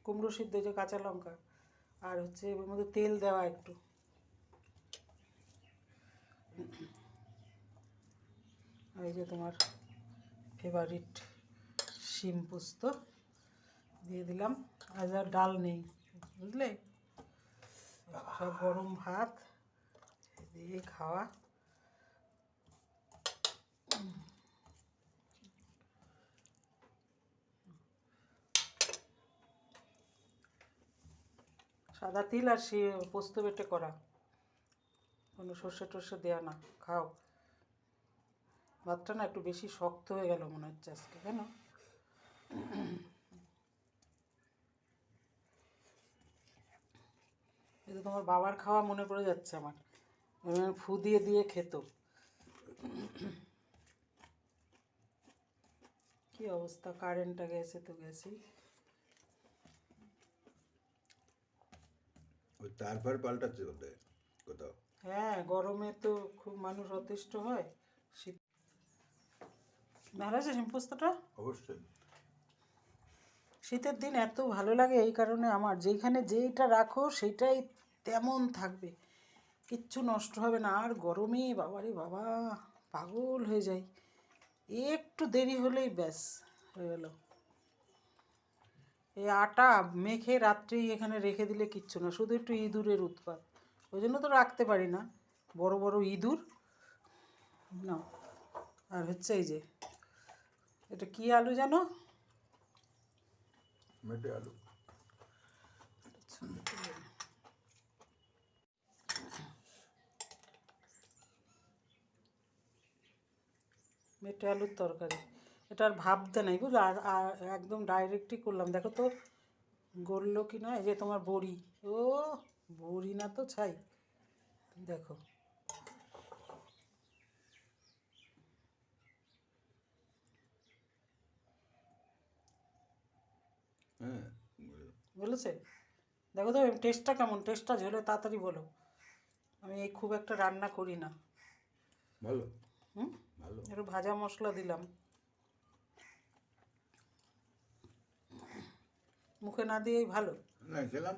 কুমড়ো সিদ্ধ, যে কাঁচা লঙ্কা, আর হচ্ছে এর মধ্যে তেল দেওয়া একটু। আর এই যে তোমার ফেভারিট শিম পোস্ত দিয়ে দিলাম। আজ আর ডাল নেই, বুঝলে, সব গরম ভাত দিয়ে খাওয়া। সাদা তিল আর সে পোস্ত বেটে করা, কোনো সর্ষে টর্ষে দেওয়া না। খাও। ভাতটা না একটু বেশি শক্ত হয়ে গেল মনে হচ্ছে আজকে, কেন? এই তো তোমার বাবার খাওয়া মনে পড়ে যাচ্ছে আমার, ফু দিয়ে দিয়ে খেত। কি অবস্থা, কারেন্টটা গেছে তো গেছি। ওই তারপর পাল্টাচ্ছে কোথায় কোথাও। হ্যাঁ, গরমে তো খুব মানুষ অতিষ্ঠ হয়। শীত ভালো আছে শিমপোস্তটা। অবশ্যই। শীতের দিন এত ভালো লাগে এই কারণে আমার, যেইখানে যেইটা রাখো সেটাই তেমন থাকবে, কিচ্ছু নষ্ট হবে না। আর গরমে বাবারে বাবা পাগল হয়ে যায়, একটু দেরি হলেই ব্যাস হয়ে গেল। এই আটা মেখে রাত্রেই এখানে রেখে দিলে কিচ্ছু না, শুধু একটু ইঁদুরের উৎপাত, ওই জন্য তো রাখতে পারি না, বড় বড় ইঁদুর না। আর হচ্ছে এই যে এটা কি আলু জানো? মেটে আলু। মেটে আলুর তরকারি। এটা আর ভাবতে নাই বুঝলো, আর একদম ডাইরেক্টই করলাম। দেখো তো গললো কি না। এই যে তোমার বড়ি, ও বড়ি না তো ছাই, দেখো। হ্যাঁ, বলেছে, দেখো তো টেস্টটা কেমন, টেস্টটা ঝোলে তাড়াতাড়ি বলো। আমি এই খুব একটা রান্না করি না। ভালো হুম, ভালো। একটু ভাজা মশলা দিলাম, মুখে না দিয়েই ভালো। না খেলাম।